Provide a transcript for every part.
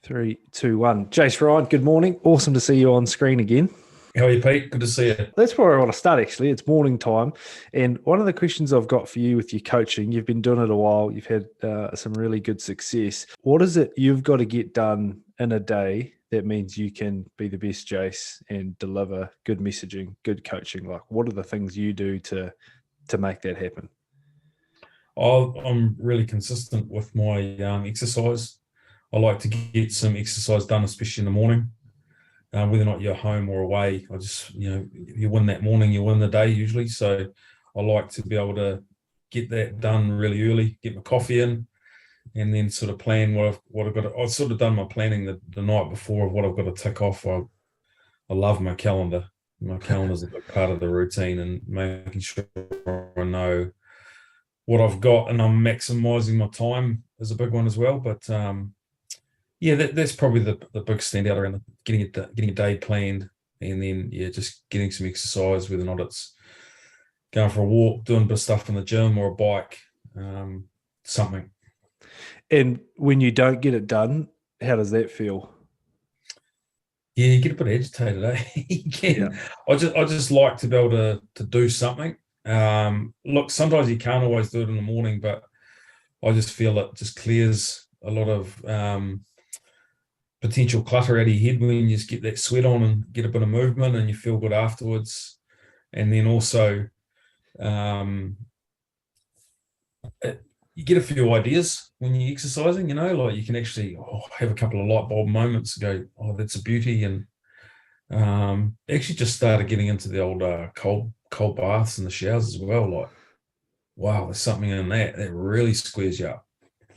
Three, two, one. Jase, Ryan, good morning. Awesome to see you on screen again. How are you, Pete? Good to see you. That's where I want to start, actually. It's morning time. And one of the questions I've got for you with your coaching, you've been doing it a while, you've had some really good success. What is it you've got to get done in a day that means you can be the best Jase and deliver good messaging, good coaching? Like, what are the things you do to make that happen? I'm really consistent with my exercise. I like to get some exercise done, especially in the morning. Whether or not you're home or away, you win that morning, you win the day usually. So I like to be able to get that done really early, get my coffee in, and then sort of plan what I've got. I've sort of done my planning the night before of what I've got to tick off. I love my calendar. My calendar is a big part of the routine and making sure I know what I've got and I'm maximizing my time is a big one as well. But yeah, that's probably the big standout around getting a day planned, and then just getting some exercise, whether or not it's going for a walk, doing a bit of stuff in the gym or a bike, something. And when you don't get it done, how does that feel? Yeah, you get a bit agitated, eh? You Yeah. can. I just like to be able to do something. Look, sometimes you can't always do it in the morning, but I just feel it just clears a lot of potential clutter out of your head when you just get that sweat on and get a bit of movement and you feel good afterwards. And then also, um, you get a few ideas when you're exercising, like you can actually have a couple of light bulb moments and go, oh, that's a beauty. And actually just started getting into the old cold baths and the showers as well. Like, wow, there's something in that really squares you up.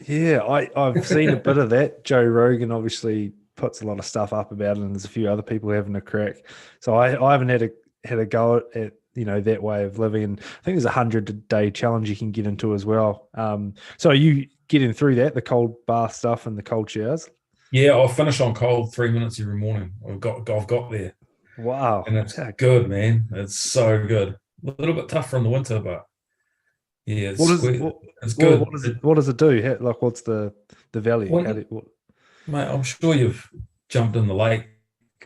Yeah, I've seen a bit of that. Joe Rogan obviously puts a lot of stuff up about it, and there's a few other people having a crack. So I haven't had a go at that way of living. And I think there's 100-day challenge you can get into as well. So are you getting through that, the cold bath stuff and the cold showers? Yeah, I'll finish on cold 3 minutes every morning. I've got there, and Wow. it's good, man. It's so good. A little bit tougher in the winter, but yeah, What does what it's what good. does it do? Like, what's the value? Well, mate, I'm sure you've jumped in the lake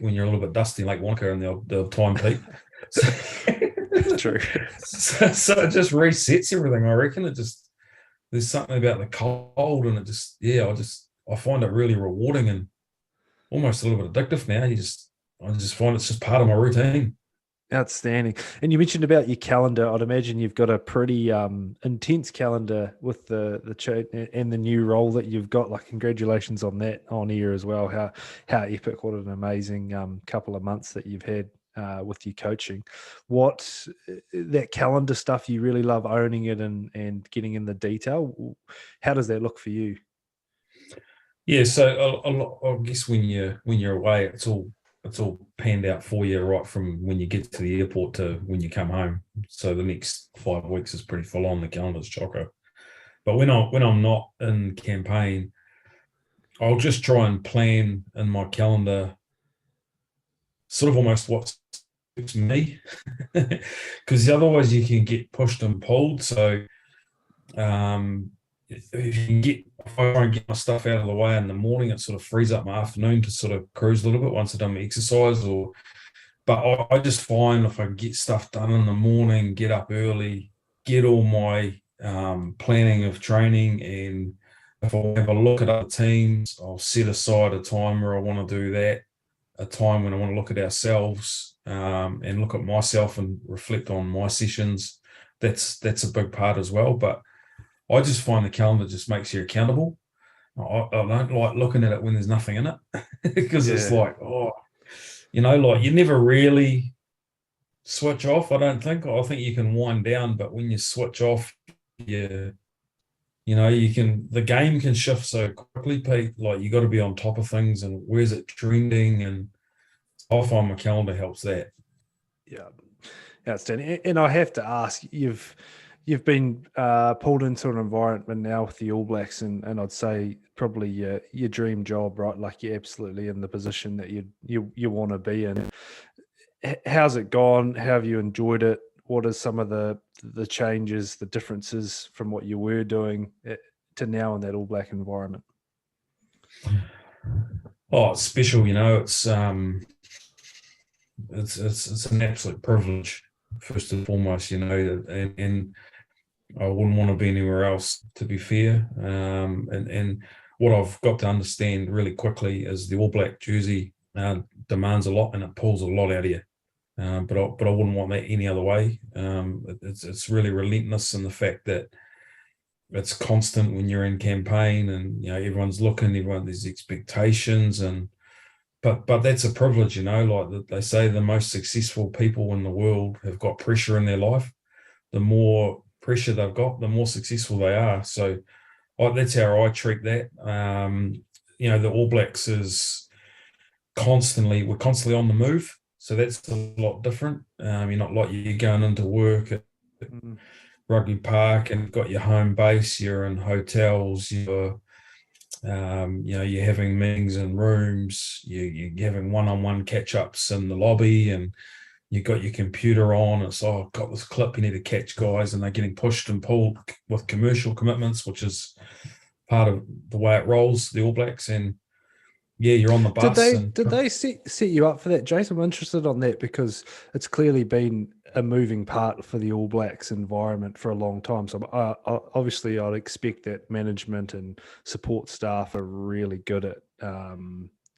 when you're a little bit dusty, Lake Wanaka and the time peak. So, It's true. so it just resets everything. I reckon it just there's something about the cold, and it just I find it really rewarding and almost a little bit addictive now. I just find it's just part of my routine. Outstanding. And you mentioned about your calendar. I'd imagine you've got a pretty intense calendar with and the new role that you've got. Like, congratulations on that on air as well. How epic! What an amazing couple of months that you've had with your coaching. What that calendar stuff, you really love owning it and getting in the detail. How does that look for you? Yeah, so I guess when you're away, it's all panned out for you right from when you get to the airport to when you come home. So the next 5 weeks is pretty full on. The calendar's chocker. But when I'm not in campaign, I'll just try and plan in my calendar sort of almost what suits me, because otherwise you can get pushed and pulled. So um, if I try and get my stuff out of the way in the morning, it sort of frees up my afternoon to sort of cruise a little bit once I've done my exercise. But I just find if I get stuff done in the morning, get up early, get all my planning of training, and if I have a look at other teams, I'll set aside a time where I want to do that, a time when I want to look at ourselves and look at myself and reflect on my sessions. That's a big part as well. But I just find the calendar just makes you accountable. I don't like looking at it when there's nothing in it because it's Yeah. like, like you never really switch off. I don't think. I think you can wind down, but when you switch off, you the game can shift so quickly, Pete. Like you got to be on top of things and where's it trending, and I find my calendar helps that. Yeah. Outstanding. And I have to ask, you've been pulled into an environment now with the All Blacks, and I'd say probably your dream job, right? Like, you're absolutely in the position that you want to be in. How's it gone? How have you enjoyed it? What are some of the changes, the differences from what you were doing to now in that All Black environment? Oh, it's special, it's an absolute privilege, first and foremost, and I wouldn't want to be anywhere else, to be fair. And what I've got to understand really quickly is the All Black jersey demands a lot and it pulls a lot out of you. But I wouldn't want that any other way. It's really relentless in the fact that it's constant when you're in campaign, and everyone's looking, there's expectations, and but that's a privilege, like they say, the most successful people in the world have got pressure in their life. The more pressure they've got, the more successful they are. So that's how I treat that. The All Blacks we're constantly on the move. So that's a lot different. You're not like you're going into work at rugby park and got your home base, you're in hotels, you're having meetings in rooms, you're having one-on-one catch-ups in the lobby, and you got your computer on. It's, I've got this clip, you need to catch guys, and they're getting pushed and pulled with commercial commitments, which is part of the way it rolls, the All Blacks. And you're on the bus. Did they set you up for that, Jason? I'm interested on that because it's clearly been a moving part for the All Blacks environment for a long time. So obviously I'd expect that management and support staff are really good at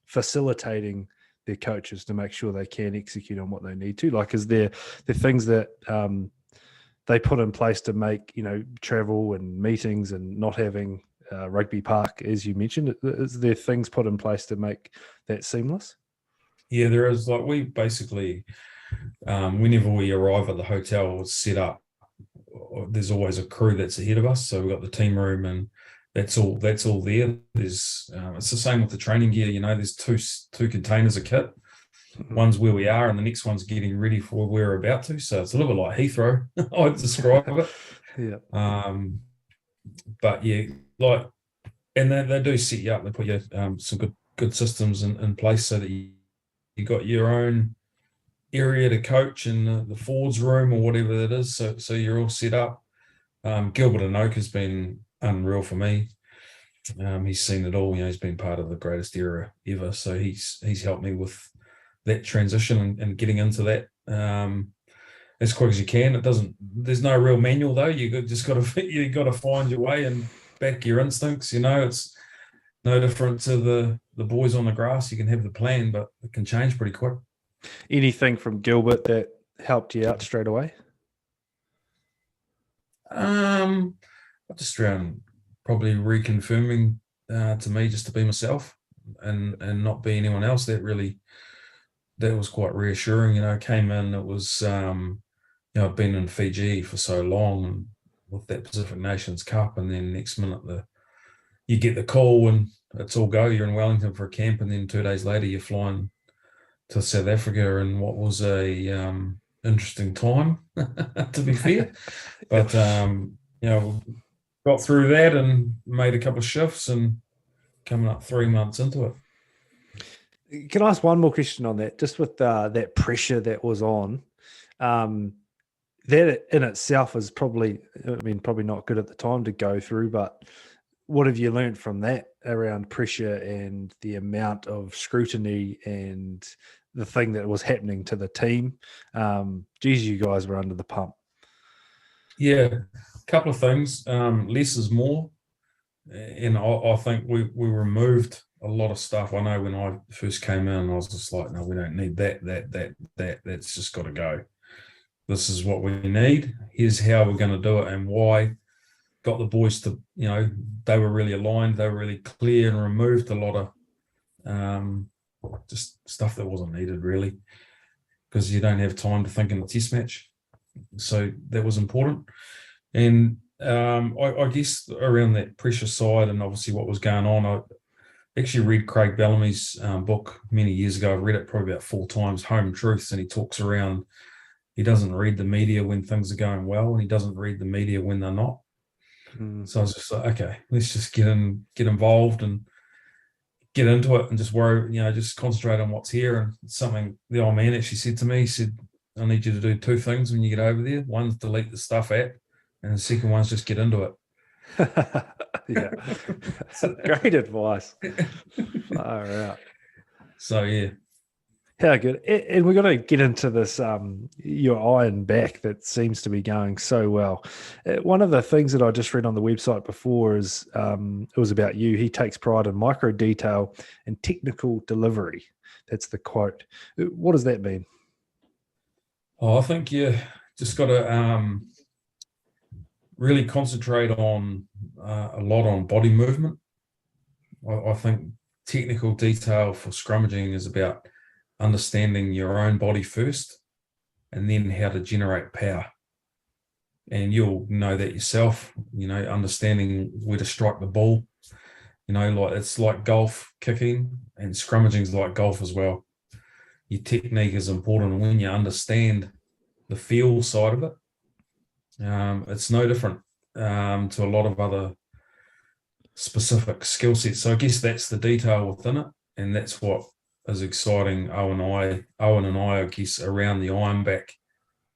facilitating their coaches to make sure they can execute on what they need to. Like, is there things that they put in place to make, travel and meetings and not having rugby park, as you mentioned, is there things put in place to make that seamless? Yeah, there is. Like, we basically, whenever we arrive at the hotel, it's set up. There's always a crew that's ahead of us. So we've got the team room, and that's all there. There's it's the same with the training gear. There's two containers of kit. One's where we are, and the next one's getting ready for where we're about to. So it's a little bit like Heathrow, I'd describe it. Yeah. But yeah, like, and they do set you up. They put you some good systems in place so that you got your own area to coach in the forwards room or whatever that is. So you're all set up. Gilbert Enoke has been unreal for me. He's seen it all. He's been part of the greatest era ever. So he's helped me with that transition and getting into that as quick as you can. There's no real manual though. You got to find your way and back your instincts. It's no different to the boys on the grass. You can have the plan, but it can change pretty quick. Anything from Gilbert that helped you out straight away? Just around probably reconfirming to me just to be myself and not be anyone else. That was quite reassuring. Came in, it was I've been in Fiji for so long, and with that Pacific Nations Cup, and then next minute you get the call and it's all go. You're in Wellington for a camp, and then 2 days later you're flying to South Africa, and what was a interesting time, to be fair. But got through that and made a couple of shifts, and coming up 3 months into it. Can I ask one more question on that? Just with that pressure that was on, that in itself is probably not good at the time to go through, but what have you learned from that around pressure and the amount of scrutiny and the thing that was happening to the team? Geez, you guys were under the pump. Yeah, a couple of things. Less is more. And I think we removed a lot of stuff. I know when I first came in, I was just like, no, we don't need that. That's just got to go. This is what we need. Here's how we're going to do it and why. Got the boys to, they were really aligned. They were really clear, and removed a lot of just stuff that wasn't needed, really, because you don't have time to think in the test match. So that was important. And I guess around that pressure side and obviously what was going on, I actually read Craig Bellamy's book many years ago. I've read it probably about 4 times, Home Truths, and he talks around, he doesn't read the media when things are going well, and he doesn't read the media when they're not. So I was just like, okay, let's just get involved and get into it and just worry, just concentrate on what's here. And something the old man actually said to me, he said, I need you to do 2 things when you get over there. One's delete the stuff app, and the second one's just get into it. Yeah, great advice. Far out. So yeah. How good. And we're going to get into this, your iron back that seems to be going so well. One of the things that I just read on the website before is it was about you. He takes pride in micro detail and technical delivery. That's the quote. What does that mean? Oh, I think you just got to really concentrate on a lot on body movement. I think technical detail for scrummaging is about understanding your own body first and then how to generate power. And you'll know that yourself, understanding where to strike the ball. Like it's like golf kicking, and scrummaging is like golf as well. Your technique is important. When you understand the feel side of it, it's no different to a lot of other specific skill sets. So I guess that's the detail within it, and that's what is exciting. Owen and I guess, around the Ironback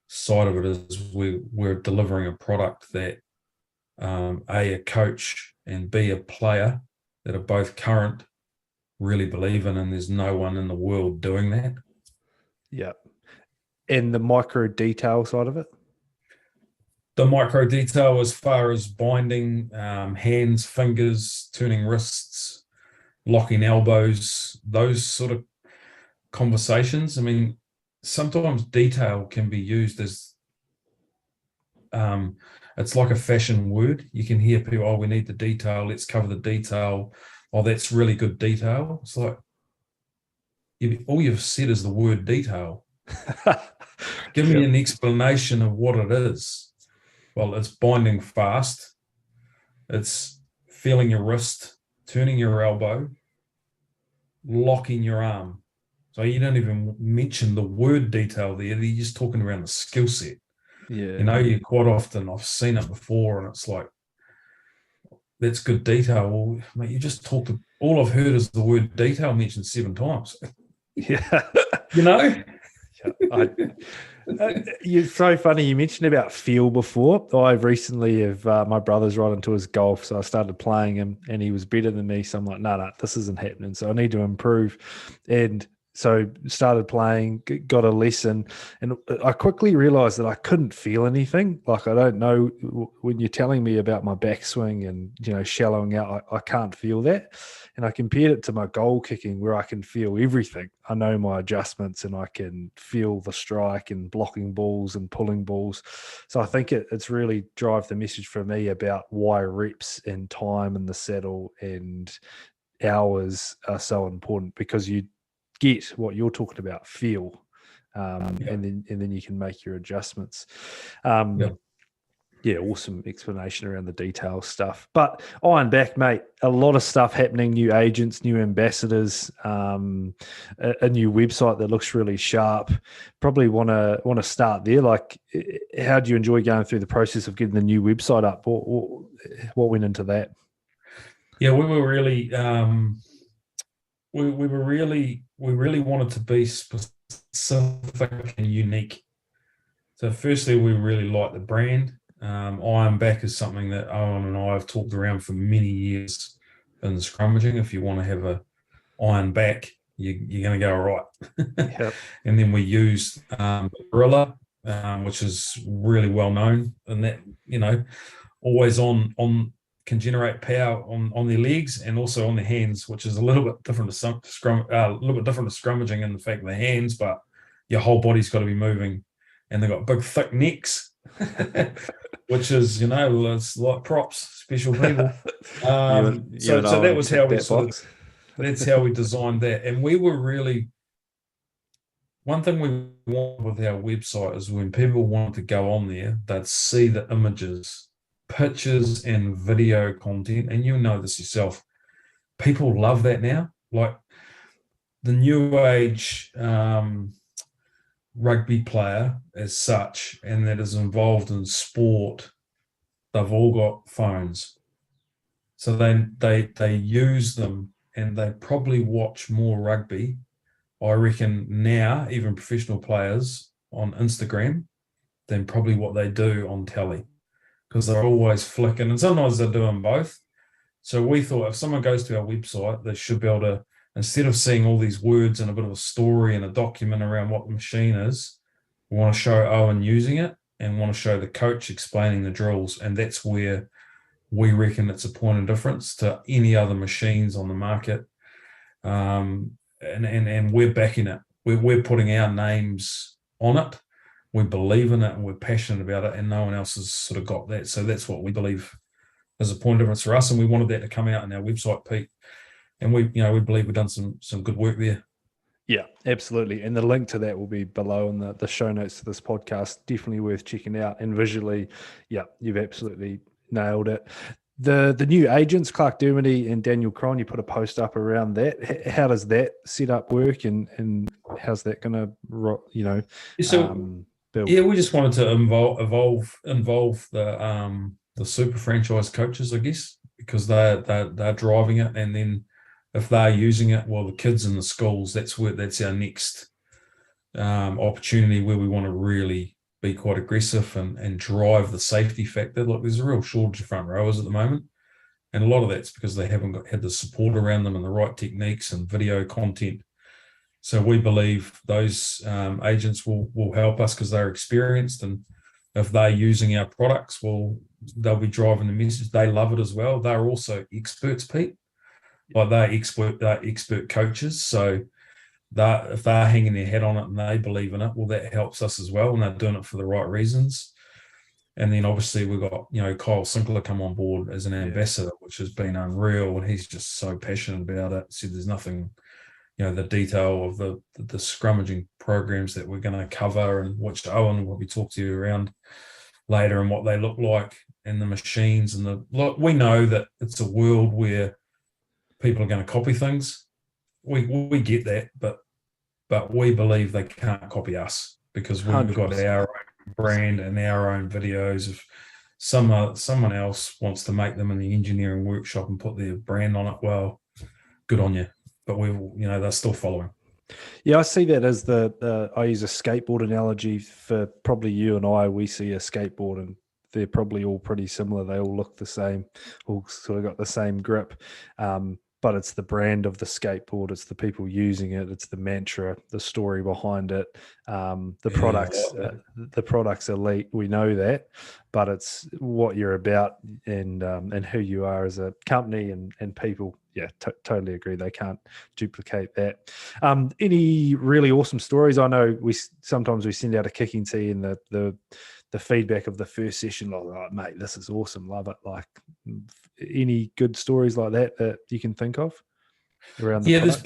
side of it is we're delivering a product that a coach and B, a player that are both current really believe in, and there's no one in the world doing that. Yeah. And the micro detail side of it? The micro detail as far as binding hands, fingers, turning wrists, locking elbows, those sort of conversations. I mean, sometimes detail can be used as it's like a fashion word. You can hear people, oh, we need the detail, let's cover the detail. Oh, that's really good detail. It's like all you've said is the word detail. Give me an explanation of what it is. Well, it's binding fast. It's feeling your wrist, turning your elbow, locking your arm. So you don't even mention the word detail there. You're just talking around the skill set. Yeah. You quite often, I've seen it before, and it's like, that's good detail. Well, mate, you just talked to, all I've heard is the word detail mentioned 7 times. Yeah. Yeah, it's so funny. You mentioned about feel before. I've recently my brother's right into his golf, so I started playing him, and he was better than me. So I'm like, no, this isn't happening. So I need to improve, and so started playing, got a lesson, and I quickly realized that I couldn't feel anything. Like I don't know when you're telling me about my backswing and shallowing out, I can't feel that. And I compared it to my goal kicking, where I can feel everything. I know my adjustments, and I can feel the strike and blocking balls and pulling balls. So I think it's really drive the message for me about why reps and time in the saddle and hours are so important, because you get what you're talking about, feel, and then you can make your adjustments. Yeah, awesome explanation around the detail stuff. But Ironback, mate, a lot of stuff happening, new agents, new ambassadors, a new website that looks really sharp. Probably want to start there. Like, how do you enjoy going through the process of getting the new website up? What went into that? Yeah, we were really we really wanted to be specific and unique. So firstly, we really like the brand. Ironback is something that Owen and I have talked around for many years in scrummaging. If you want to have a iron back, you're going to go right. Yep. And then we used Gorilla, which is really well known, and that always on can generate power on their legs and also on their hands, which is a little bit different to scrummaging in the fact of the hands, but your whole body's got to be moving, and they've got big thick necks. Which is, it's like props, special people. So that was how we that's how we designed that. And we were really, one thing we want with our website is when people want to go on there, they'd see the images, pictures and video content. And you know this yourself. People love that now. Like the new age rugby player as such, and that is involved in sport, they've all got phones, so they use them, and they probably watch more rugby, I reckon, now, even professional players, on Instagram than probably what they do on telly, because they're always flicking, and sometimes they're doing both. So we thought if someone goes to our website, they should be able to instead of seeing all these words and a bit of a story and a document around what the machine is, we want to show Owen using it and want to show the coach explaining the drills. And that's where we reckon it's a point of difference to any other machines on the market. And we're backing it. We're putting our names on it. We believe in it and we're passionate about it, and no one else has sort of got that. So that's what we believe is a point of difference for us. And we wanted that to come out in our website, Pete. And we believe we've done some good work there. Yeah, absolutely. And the link to that will be below in the show notes to this podcast. Definitely worth checking out. And visually, yeah, you've absolutely nailed it. The new agents, Clark Dermody and Daniel Cron, you put a post up around that. How does that setup work, and how's that going to, build? Yeah, we just wanted to involve the super franchise coaches, I guess, because they're driving it, and then if they're using it, well, the kids in the schools, that's our next opportunity where we want to really be quite aggressive and drive the safety factor. Look, there's a real shortage of front rowers at the moment, and a lot of that's because they haven't had the support around them and the right techniques and video content. So we believe those agents will help us because they're experienced, and if they're using our products, well, they'll be driving the message. They love it as well. They're also experts, Pete. Like they're expert coaches. So that if they're hanging their head on it and they believe in it, well, that helps us as well, and they're doing it for the right reasons. And then obviously we've got, Kyle Sinkler come on board as an ambassador, which has been unreal, and he's just so passionate about it. So there's nothing, the detail of the scrummaging programs that we're going to cover, and which Owen will be talking to you around later, and what they look like, and the machines, and look, we know that it's a world where people are going to copy things. We get that, but we believe they can't copy us because we've 100%. got our own brand and our own videos. If someone else wants to make them in the engineering workshop and put their brand on it, well, good on you. But they're still following. Yeah, I see that as I use a skateboard analogy for probably you and I. We see a skateboard and they're probably all pretty similar. They all look the same, all sort of got the same grip. But it's the brand of the skateboard. It's the people using it. It's the mantra, the story behind it. The product's elite. We know that, but it's what you're about and who you are as a company and people. Yeah, totally agree. They can't duplicate that. Any really awesome stories? I know sometimes we send out a kicking tee and the feedback of the first session, like, oh, mate, this is awesome, love it. Like, any good stories like that you can think of around the product?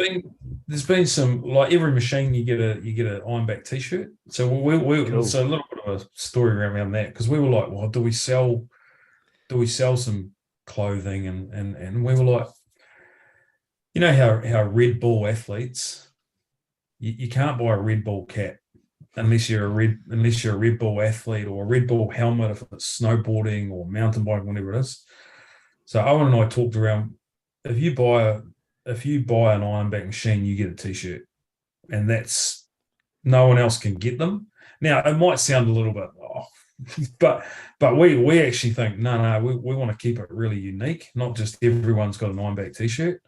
there's been some, like every machine you get an Ironback t-shirt. So Cool. So a little bit of a story around that, because we were like, well, do we sell some clothing, and we were like, how Red Bull athletes, you can't buy a Red Bull cap unless you're a Red Bull athlete, or a Red Bull helmet if it's snowboarding or mountain biking, whatever it is. So Owen and I talked around, if you buy an Ironback machine, you get a t-shirt, and that's, no one else can get them. Now it might sound a little bit but we actually think no, we want to keep it really unique, not just everyone's got an Ironback t-shirt.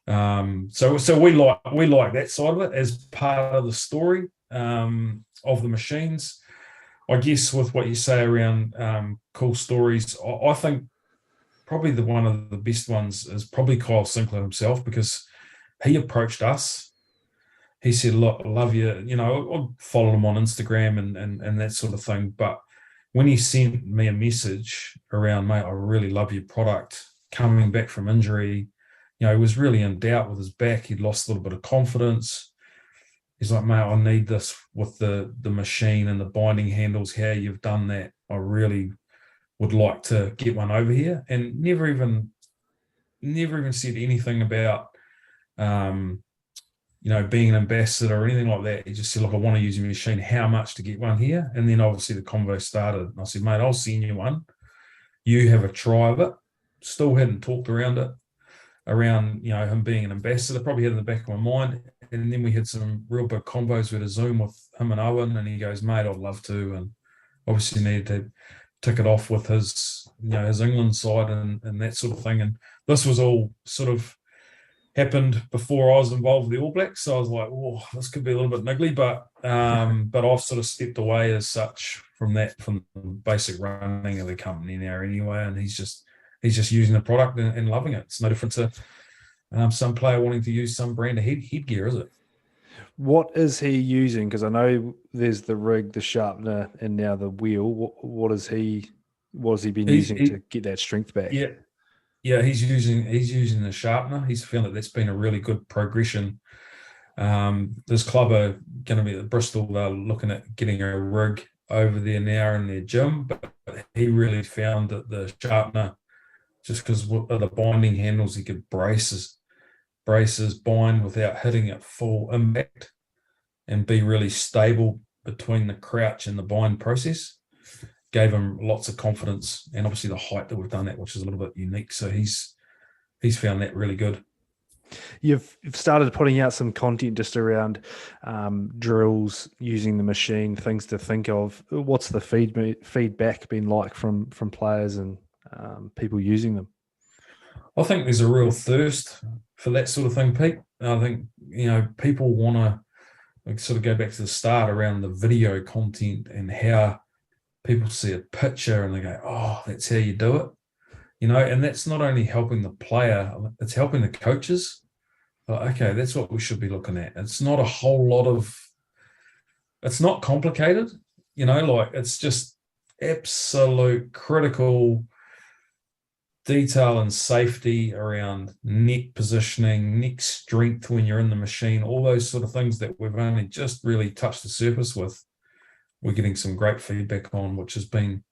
So we like that side of it as part of the story of the machines. I guess with what you say around cool stories, I think probably one of the best ones is probably Kyle Sinkler himself, because he approached us. He said, look, I love you. I followed him on Instagram and that sort of thing. But when he sent me a message around, mate, I really love your product, coming back from injury, he was really in doubt with his back. He'd lost a little bit of confidence. He's like, mate, I need this with the machine and the binding handles, how you've done that. I really would like to get one over here. And never even said anything about being an ambassador or anything like that. He just said, look, I want to use your machine. How much to get one here? And then obviously the convo started. And I said, mate, I'll send you one. You have a try of it. Still hadn't talked around it, around him being an ambassador. Probably had in the back of my mind. And then we had some real big convos. We had a Zoom with him and Owen, and he goes, mate, I'd love to. And obviously needed to tick it off with his England side and that sort of thing. And this was all sort of happened before I was involved with the All Blacks. So I was like, oh, this could be a little bit niggly, but I've sort of stepped away as such from the basic running of the company now anyway. And he's just using the product and loving it. It's no different to some player wanting to use some brand of headgear, is it? What is he using? Because I know there's the rig, the sharpener, and now the wheel. What has he been using to get that strength back? Yeah. Yeah, he's using the sharpener. He's feeling that that's been a really good progression. This club are going to be at Bristol. They're looking at getting a rig over there now in their gym, but he really found that the sharpener, just because of the binding handles, he could braces bind without hitting at full impact and be really stable between the crouch and the bind process. Gave him lots of confidence, and obviously the height that we've done that, which is a little bit unique. So he's found that really good. You've started putting out some content just around drills, using the machine, things to think of. What's the feedback been like from players and people using them? I think there's a real thirst for that sort of thing, Pete. I think, people want to sort of go back to the start around the video content and how people see a picture and they go, oh, that's how you do it. And that's not only helping the player, it's helping the coaches. Okay, that's what we should be looking at. It's not a whole lot it's not complicated, it's just absolute critical detail and safety around neck positioning, neck strength when you're in the machine, all those sort of things that we've only just really touched the surface with. We're getting some great feedback on, which has been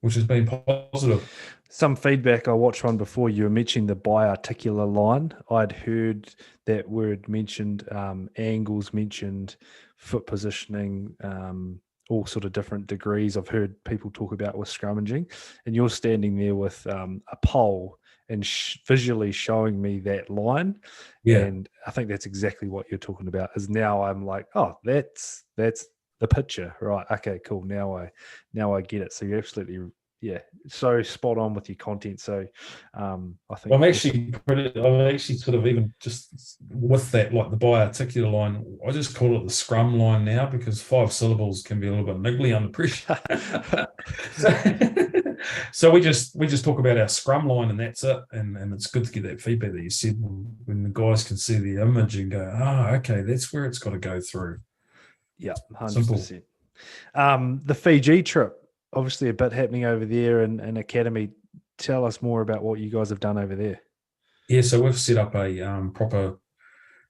positive. Some feedback. I watched one before. You were mentioning the biarticular line. I'd heard that word mentioned, angles mentioned, foot positioning, all sort of different degrees. I've heard people talk about with scrummaging, and you're standing there with a pole and visually showing me that line. Yeah. And I think that's exactly what you're talking about. Is now I'm like, oh, that's the picture, right? Okay, cool. Now I get it. So you're absolutely, so spot on with your content. So I think I'm actually sort of even just with that, like the biarticular line, I just call it the Scrum line now because 5 syllables can be a little bit niggly under pressure. So we just talk about our Scrum line and that's it. And it's good to get that feedback that you said when the guys can see the image and go, oh, okay, that's where it's got to go through. Yeah, 100%. The Fiji trip, obviously a bit happening over there in Academy. Tell us more about what you guys have done over there. Yeah, so we've set up a proper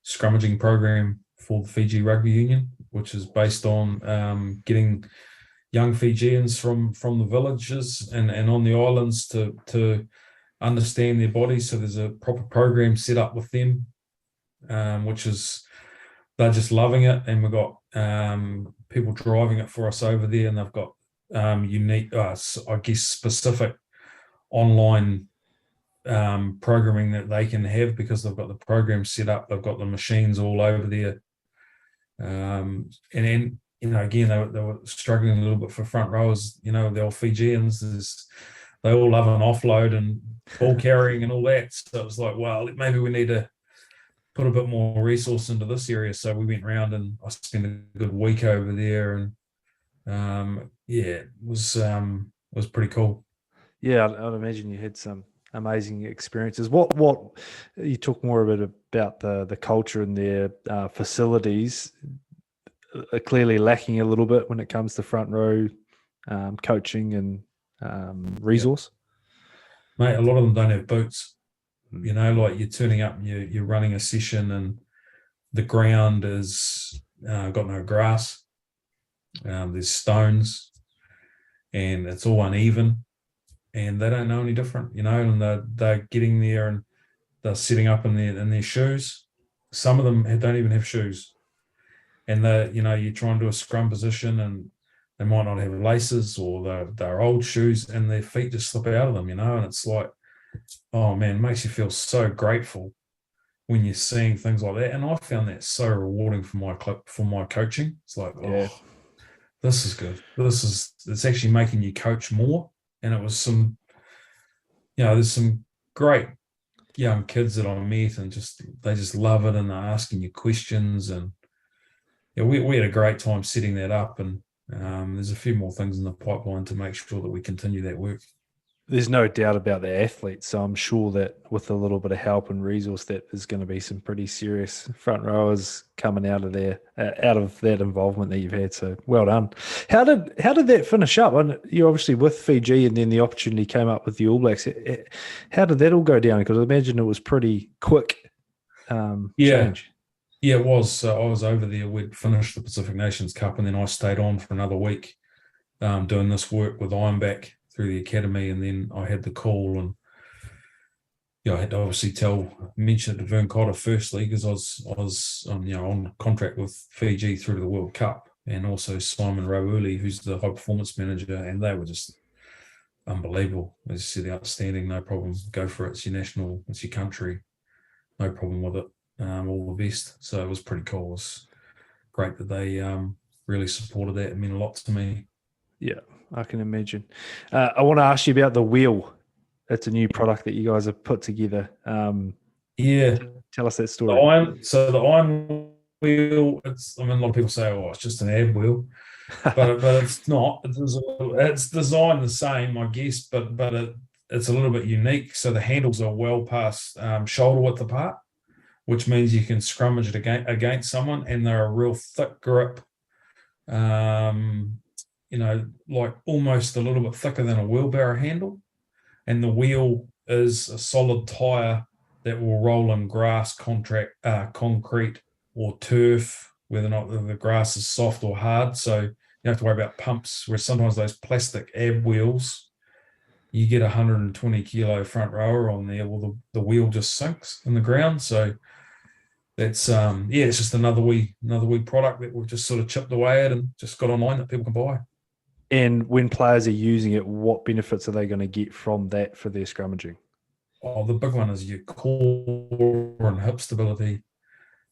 scrummaging program for the Fiji Rugby Union, which is based on getting young Fijians from the villages and on the islands to understand their bodies. So there's a proper program set up with them, which is they're just loving it, and we've got people driving it for us over there, and they've got unique, I guess, specific online programming that they can have because they've got the program set up, they've got the machines all over there, and then again they were struggling a little bit for front rowers. The old Fijians they all love an offload and ball carrying and all that. So it was like, well, maybe we need to put a bit more resource into this area. So we went around and I spent a good week over there, and it was pretty cool. Yeah, I'd imagine you had some amazing experiences. What you talk more a bit about the culture and their facilities are clearly lacking a little bit when it comes to front row coaching and resource. Yeah. Mate, a lot of them don't have boots. Like you're turning up and you're running a session and the ground is got no grass. There's stones and it's all uneven and they don't know any different, and they're getting there and they're sitting up in their shoes. Some of them don't even have shoes. And you try and do a scrum position and they might not have laces or they're old shoes and their feet just slip out of them, and it's like, oh man, it makes you feel so grateful when you're seeing things like that. And I found that so rewarding for my coaching. It's like, oh, this is good. It's actually making you coach more. And it was there's some great young kids that I met, and they just love it, and they're asking you questions, and yeah, we had a great time setting that up, and there's a few more things in the pipeline to make sure that we continue that work. There's no doubt about the athletes. So I'm sure that with a little bit of help and resource, that there's going to be some pretty serious front rowers coming out of there, out of that involvement that you've had. So well done. How did that finish up? And you're obviously with Fiji, and then the opportunity came up with the All Blacks. How did that all go down? Because I imagine it was pretty quick Yeah, change. yeah, it was. So I was over there. We'd finished the Pacific Nations Cup, and then I stayed on for another week doing this work with Ironback through the academy, and then I had the call, and I had to obviously mention it to Vern Cotter firstly, because I was on contract with Fiji through to the World Cup, and also Simon Rauli, who's the high performance manager, and they were just unbelievable. As you said, outstanding, no problem. Go for it. It's your national, it's your country, no problem with it. All the best. So it was pretty cool. It was great that they really supported that. It meant a lot to me. Yeah, I can imagine. I want to ask you about the wheel. It's a new product that you guys have put together. Yeah, Tell us that the story. iron wheel. A lot of people say, "Oh, it's just an ab wheel," but it's not. It's designed the same, I guess, but it's a little bit unique. So the handles are well past shoulder width apart, which means you can scrummage it against someone, and they're a real thick grip. Like almost a little bit thicker than a wheelbarrow handle. And the wheel is a solid tire that will roll in grass, concrete, or turf, whether or not the grass is soft or hard. So you don't have to worry about pumps, where sometimes those plastic ab wheels, you get a 120 kilo front rower on there, well, the wheel just sinks in the ground. So that's it's just another wee product that we've just sort of chipped away at and just got online that people can buy. And when players are using it, what benefits are they going to get from that for their scrummaging? Oh, the big one is your core and hip stability.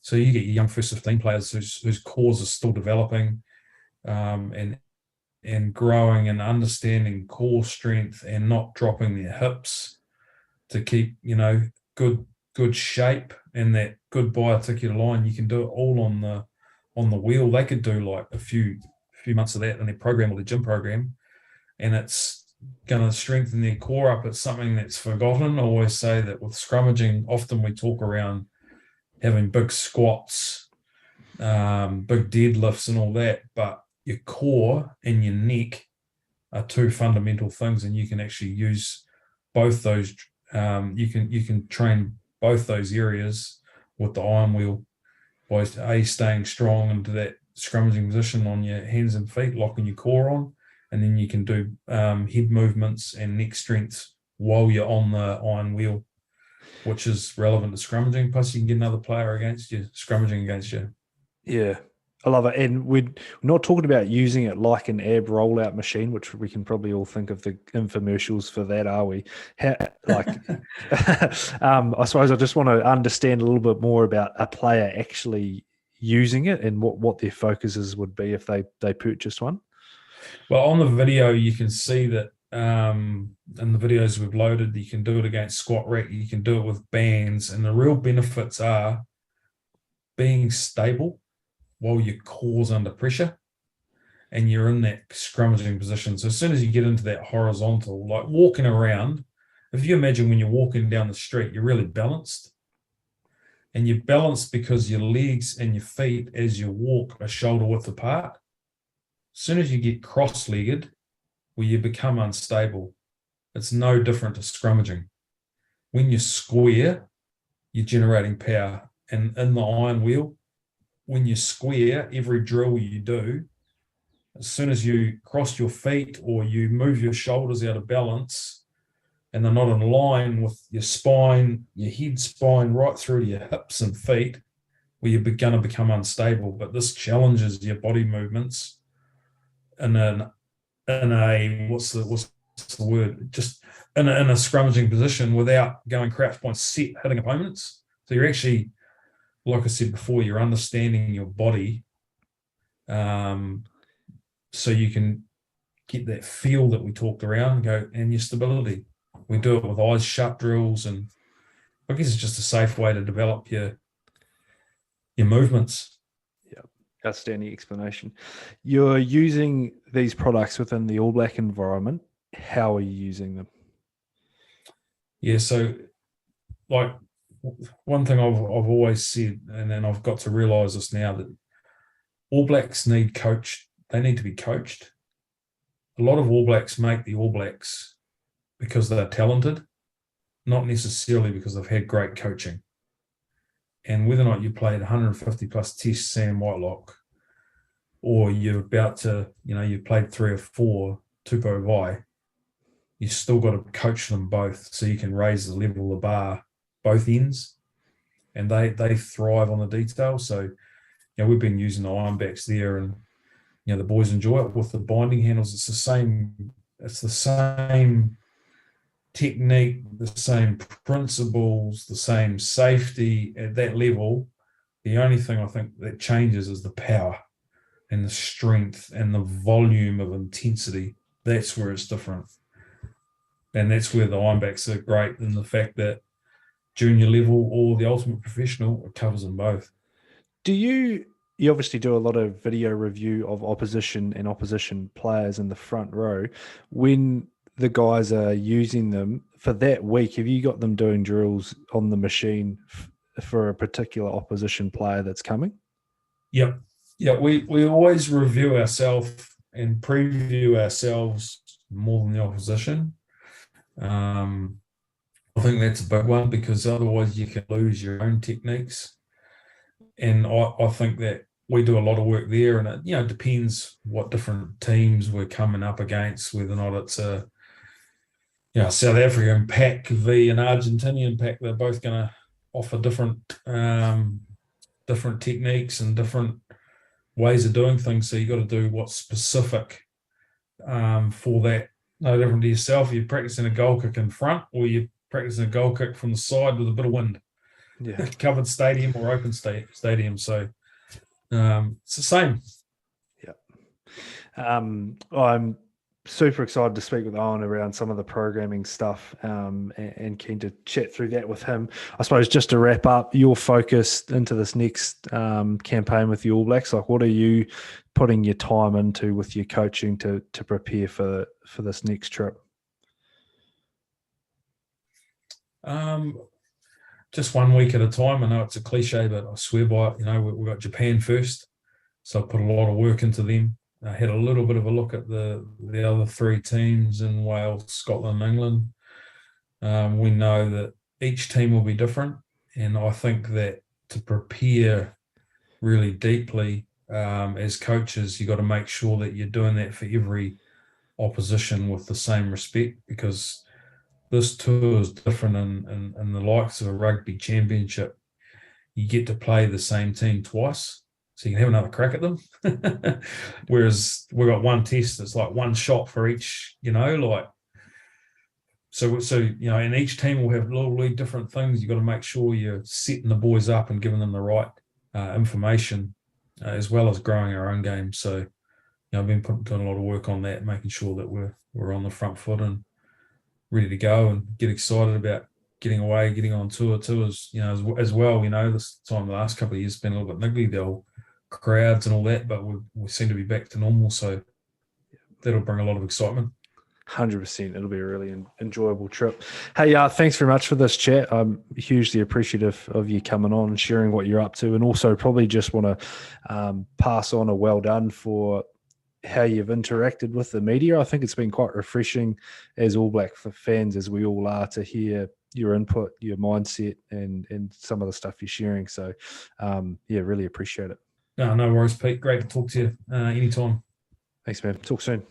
So you get your young first 15 players whose cores are still developing, and growing and understanding core strength, and not dropping their hips to keep good shape and that good biarticular line. You can do it all on the wheel. They could do like a few months of that in their program or the gym program, and it's going to strengthen their core up. It's something that's forgotten. I always say that with scrummaging, often we talk around having big squats, big deadlifts and all that, but your core and your neck are two fundamental things, and you can actually use both those. You can train both those areas with the iron wheel by staying strong into that scrummaging position on your hands and feet, locking your core on, and then you can do head movements and neck strength while you're on the iron wheel, which is relevant to scrummaging. Plus, you can get another player against you, scrummaging against you. Yeah, I love it. And we're not talking about using it like an ab rollout machine, which we can probably all think of the infomercials for that, are we? I suppose I just want to understand a little bit more about a player actually using it and what their focuses would be if they purchased one. Well, on the video, you can see that in the videos we've loaded, you can do it against squat rack, you can do it with bands, and the real benefits are being stable while your core's under pressure and you're in that scrummaging position. So as soon as you get into that horizontal, like walking around, if you imagine when you're walking down the street, you're really balanced. And you're balanced because your legs and your feet as you walk are shoulder width apart. As soon as you get cross-legged, well, you become unstable. It's no different to scrummaging. When you're square, you're generating power. And in the iron wheel, when you're square, every drill you do, as soon as you cross your feet or you move your shoulders out of balance and they're not in line with your spine, your head spine, right through to your hips and feet, where you're going to become unstable. But this challenges your body movements in a what's the word? Just in a scrummaging position without going crouch point set, hitting opponents. So you're actually, like I said before, you're understanding your body, so you can get that feel that we talked around, and your stability. We do it with eyes shut drills, I guess it's just a safe way to develop your movements. Yeah, outstanding explanation. You're using these products within the All Black environment. How are you using them? Yeah, so like one thing I've always said, and then I've got to realise this now, that All Blacks need coached. They need to be coached. A lot of All Blacks make the All Blacks because they're talented, not necessarily because they've had great coaching. And whether or not you played 150 plus tests, Sam Whitelock, or you're about to, you played 3 or 4 Tupo Vai, you still got to coach them both so you can raise the level of the bar both ends. And they thrive on the detail. So, we've been using the Ironbacks there, and the boys enjoy it with the binding handles. It's the same technique, the same principles, the same safety at that level. The only thing I think that changes is the power and the strength and the volume of intensity. That's where it's different. And that's where the Ironbacks are great, in the fact that junior level or the ultimate professional, it covers them both. Do you obviously do a lot of video review of opposition players in the front row. When the guys are using them for that week, have you got them doing drills on the machine for a particular opposition player that's coming? Yep. Yeah, we always review ourselves and preview ourselves more than the opposition. I think that's a big one, because otherwise you can lose your own techniques. And I think that we do a lot of work there, and it depends what different teams we're coming up against, whether or not it's a South African pack v an Argentinian pack. They're both going to offer different techniques and different ways of doing things. So you got to do what's specific for that. No different to yourself. You're practicing a goal kick in front, or you're practicing a goal kick from the side with a bit of wind. Yeah. Covered stadium or open stadium. So it's the same. Yeah. I'm super excited to speak with Owen around some of the programming stuff, and keen to chat through that with him. I suppose, just to wrap up, your focus into this next campaign with the All Blacks, like, what are you putting your time into with your coaching to prepare for this next trip? Just 1 week at a time. I know it's a cliche, but I swear by it. We've got Japan first, so I put a lot of work into them. I had a little bit of a look at the other 3 teams in Wales, Scotland, and England. We know that each team will be different, and I think that to prepare really deeply as coaches, you've got to make sure that you're doing that for every opposition with the same respect, because this tour is different in the likes of a rugby championship. You get to play the same team twice, so you can have another crack at them. Whereas we've got one test that's like one shot for each, so and each team will have little different things. You've got to make sure you're setting the boys up and giving them the right information, as well as growing our own game. So I've been doing a lot of work on that, making sure that we're on the front foot and ready to go, and get excited about getting away, getting on tours, as well. This time the last couple of years has been a little bit niggly, the old crowds and all that, but we seem to be back to normal, so that'll bring a lot of excitement. 100%. It'll be a really enjoyable trip. Hey, thanks very much for this chat. I'm hugely appreciative of you coming on and sharing what you're up to, and also probably just want to pass on a well done for how you've interacted with the media. I think it's been quite refreshing as All Black fans, as we all are, to hear your input, your mindset, and some of the stuff you're sharing. So, really appreciate it. No worries, Pete. Great to talk to you anytime. Thanks, man. Talk soon.